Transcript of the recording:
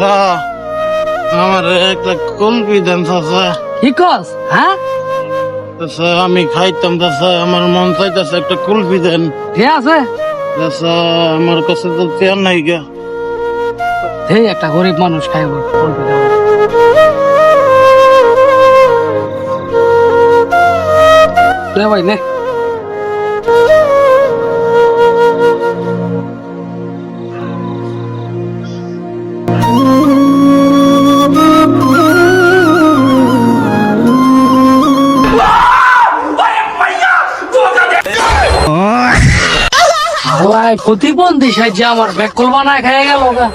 চাচা আমার একটা কুলফি দেন চাচা। কি কস? হ্যাঁ, চাচা আমি খাইতাম চাচা, আমার মন চাইতেছে একটা কুলফি দেন ঠিক আছে। চাচা, আমার কাছে তো চেয়ার নাই গা। এই একটা গরিব মানুষ খাইব ভাই নে। প্রতিবন্ধী সাহায্যে আমার ব্যাকল বানায় খেয়ে গেল গা।